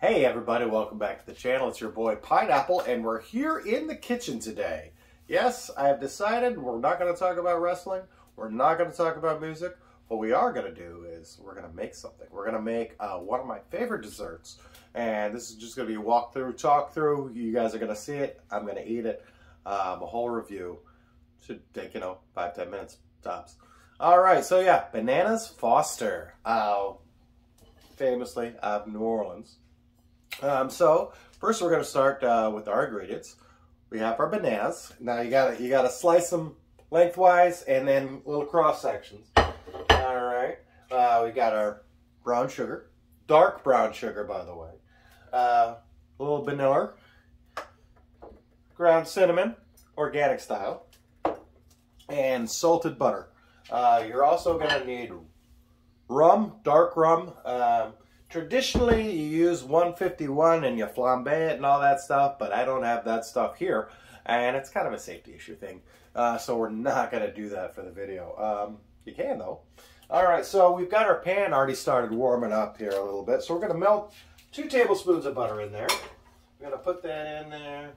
Hey everybody, welcome back to the channel. It's your boy Pineapple, and we're here in the kitchen today. Yes, I have decided we're not going to talk about wrestling. We're not going to talk about music. What we are going to do is we're going to make something. We're going to make one of my favorite desserts. And this is just going to be a walkthrough, talk through. You guys are going to see it. I'm going to eat it. A whole review. Should take, 5-10 minutes tops. Alright, so yeah, Bananas Foster. Famously out of New Orleans. So first we're going to start with our ingredients. We have our bananas. Now you gotta slice them lengthwise and then little cross sections. All right. We got our brown sugar, dark brown sugar, by the way. A little vanilla, ground cinnamon, organic style, and salted butter. You're also gonna need rum, dark rum. Traditionally, you use 151 and you flambe it and all that stuff, but I don't have that stuff here, and it's kind of a safety issue thing, so we're not going to do that for the video. You can, though. All right, so we've got our pan already started warming up here a little bit, so we're going to melt 2 tablespoons of butter in there. We're going to put that in there.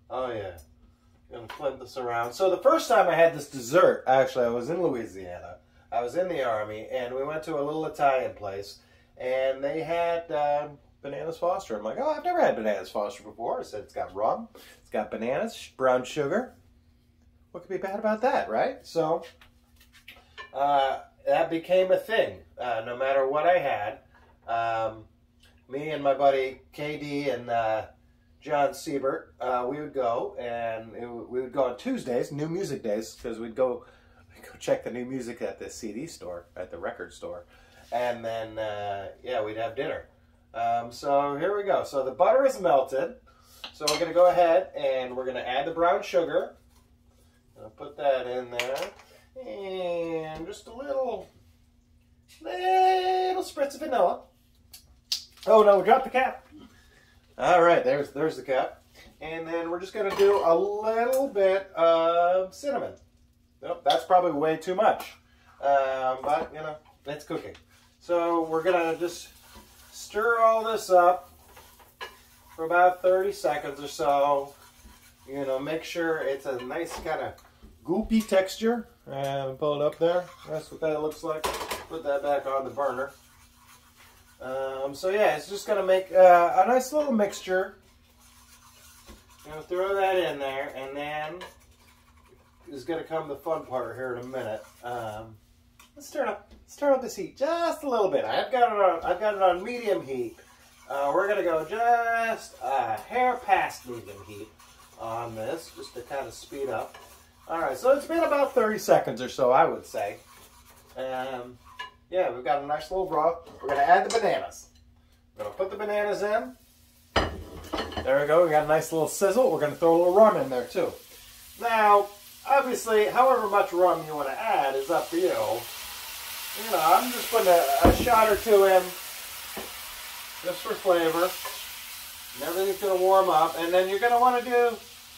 Oh, yeah. I'm going to flip this around. So the first time I had this dessert, actually, I was in Louisiana. I was in the Army, and we went to a little Italian place. And they had Bananas Foster. I'm like, oh, I've never had Bananas Foster before. I said, it's got rum, it's got bananas, brown sugar. What could be bad about that, right? So that became a thing. No matter what I had, me and my buddy KD and John Siebert, we would go, and we would go on Tuesdays, New Music Days, because we'd go check the new music at the CD store, at the record store. And then, yeah, we'd have dinner. So here we go. So the butter is melted. So we're going to go ahead and we're going to add the brown sugar. I'll put that in there. And just a little spritz of vanilla. Oh, no, we dropped the cap. All right, there's the cap. And then we're just going to do a little bit of cinnamon. Nope, that's probably way too much. But, it's cooking. So we're going to just stir all this up for about 30 seconds or so. Make sure it's a nice kind of goopy texture. And pull it up there. That's what that looks like. Put that back on the burner. So yeah, it's just going to make a nice little mixture. Throw that in there, and then is going to come the fun part here in a minute. Let's turn up this heat just a little bit. I've got it on medium heat. We're gonna go just a hair past medium heat on this, just to kind of speed up. All right, so it's been about 30 seconds or so, I would say. Yeah, we've got a nice little broth. We're gonna add the bananas. We're gonna put the bananas in. There we go. We got a nice little sizzle. We're gonna throw a little rum in there too. Now, obviously, however much rum you want to add is up to you. I'm just putting a shot or two in just for flavor. And everything's going to warm up. And then you're going to want to do,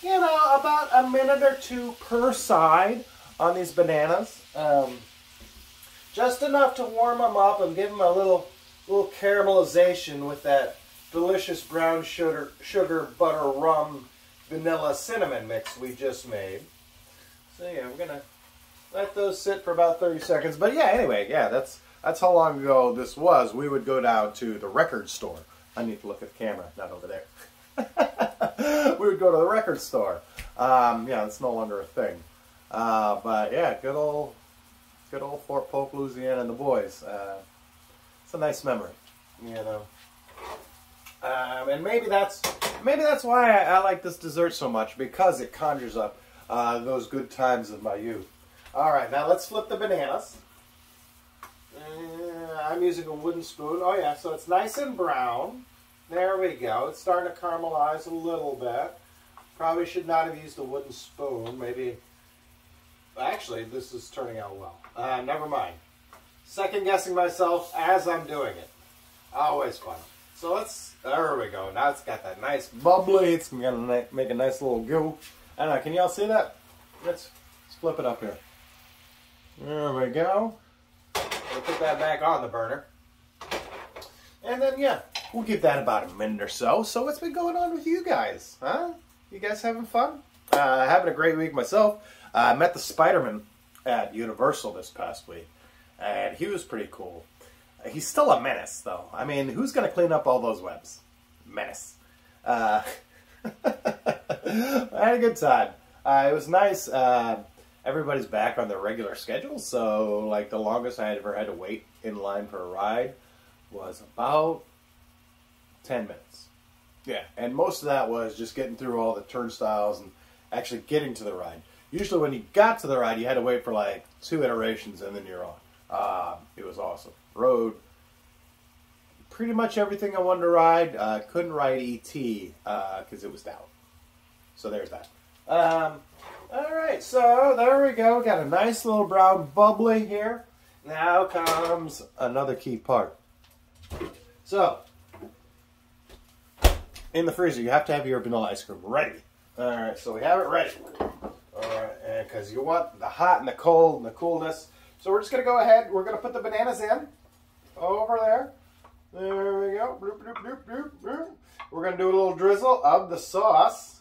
about a minute or 2 per side on these bananas. Just enough to warm them up and give them a little caramelization with that delicious brown sugar, butter, rum, vanilla, cinnamon mix we just made. So yeah, we're going to let those sit for about 30 seconds. But yeah, anyway, yeah, that's how long ago this was. We would go down to the record store. I need to look at the camera, not over there. We would go to the record store. Yeah, it's no longer a thing. But yeah, good old Fort Polk, Louisiana, and the boys. It's a nice memory, And maybe that's why I like this dessert so much, because it conjures up those good times of my youth. All right, now let's flip the bananas. I'm using a wooden spoon. Oh yeah, so it's nice and brown. There we go. It's starting to caramelize a little bit. Probably should not have used a wooden spoon. Maybe. Actually, this is turning out well. Never mind. Second guessing myself as I'm doing it. Always fun. So there we go. Now it's got that nice bubbly. It's going to make a nice little goo. I don't know, can y'all see that? Let's flip it up here. There we go. We'll put that back on the burner. And then, yeah, we'll give that about a minute or so. So what's been going on with you guys? Huh? You guys having fun? Having a great week myself. I met the Spider-Man at Universal this past week, and he was pretty cool. He's still a menace, though. I mean, who's going to clean up all those webs? Menace. I had a good time. It was nice. Everybody's back on their regular schedule, so like the longest I had ever had to wait in line for a ride was about 10 minutes. Yeah, and most of that was just getting through all the turnstiles and actually getting to the ride. Usually when you got to the ride, you had to wait for like 2 iterations and then you're on. It was awesome. Rode pretty much everything I wanted to ride. Couldn't ride E.T. Because it was down. So there's that. Alright, so there we go. Got a nice little brown bubbly here. Now comes another key part. So, in the freezer, you have to have your vanilla ice cream ready. Alright, so we have it ready. Alright, because you want the hot and the cold and the coolness. So we're just going to go ahead. We're going to put the bananas in. Over there. There we go. Bloop, bloop, bloop, bloop, bloop. We're going to do a little drizzle of the sauce.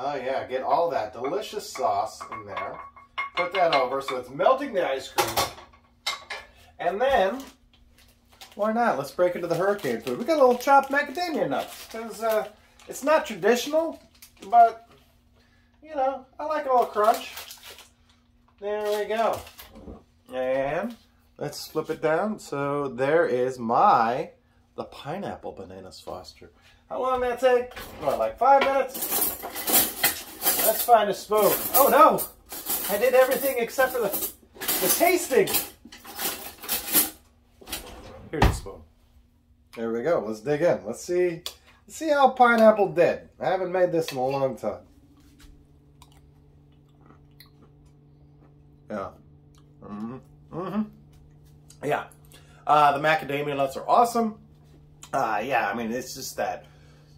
Oh yeah, get all that delicious sauce in there. Put that over so it's melting the ice cream. And then, why not? Let's break into the hurricane food. We got a little chopped macadamia nuts. Because it's not traditional, but, you know, I like a little crunch. There we go. And let's flip it down. So there is the pineapple bananas Foster. How long did that take? What, like 5 minutes? Let's find a spoon. Oh no! I did everything except for the tasting. Here's the spoon. There we go. Let's dig in. Let's see how pineapple did. I haven't made this in a long time. Yeah. Yeah. The macadamia nuts are awesome. Yeah, I mean, it's just that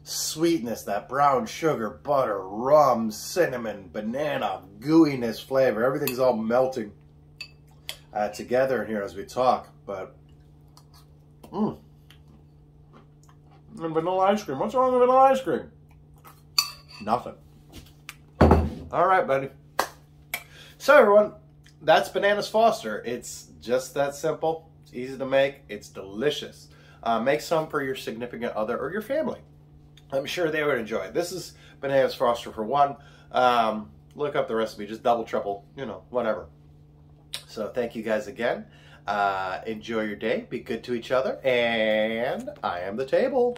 sweetness, that brown sugar, butter, rum, cinnamon, banana, gooiness flavor. Everything's all melting together in here as we talk. But, and vanilla ice cream. What's wrong with vanilla ice cream? Nothing. All right, buddy. So, everyone, that's Bananas Foster. It's just that simple. It's easy to make. It's delicious. Make some for your significant other or your family. I'm sure they would enjoy it. This is Bananas Foster for one. Look up the recipe. Just double, triple, you know, whatever. So thank you guys again. Enjoy your day. Be good to each other. And I am the table.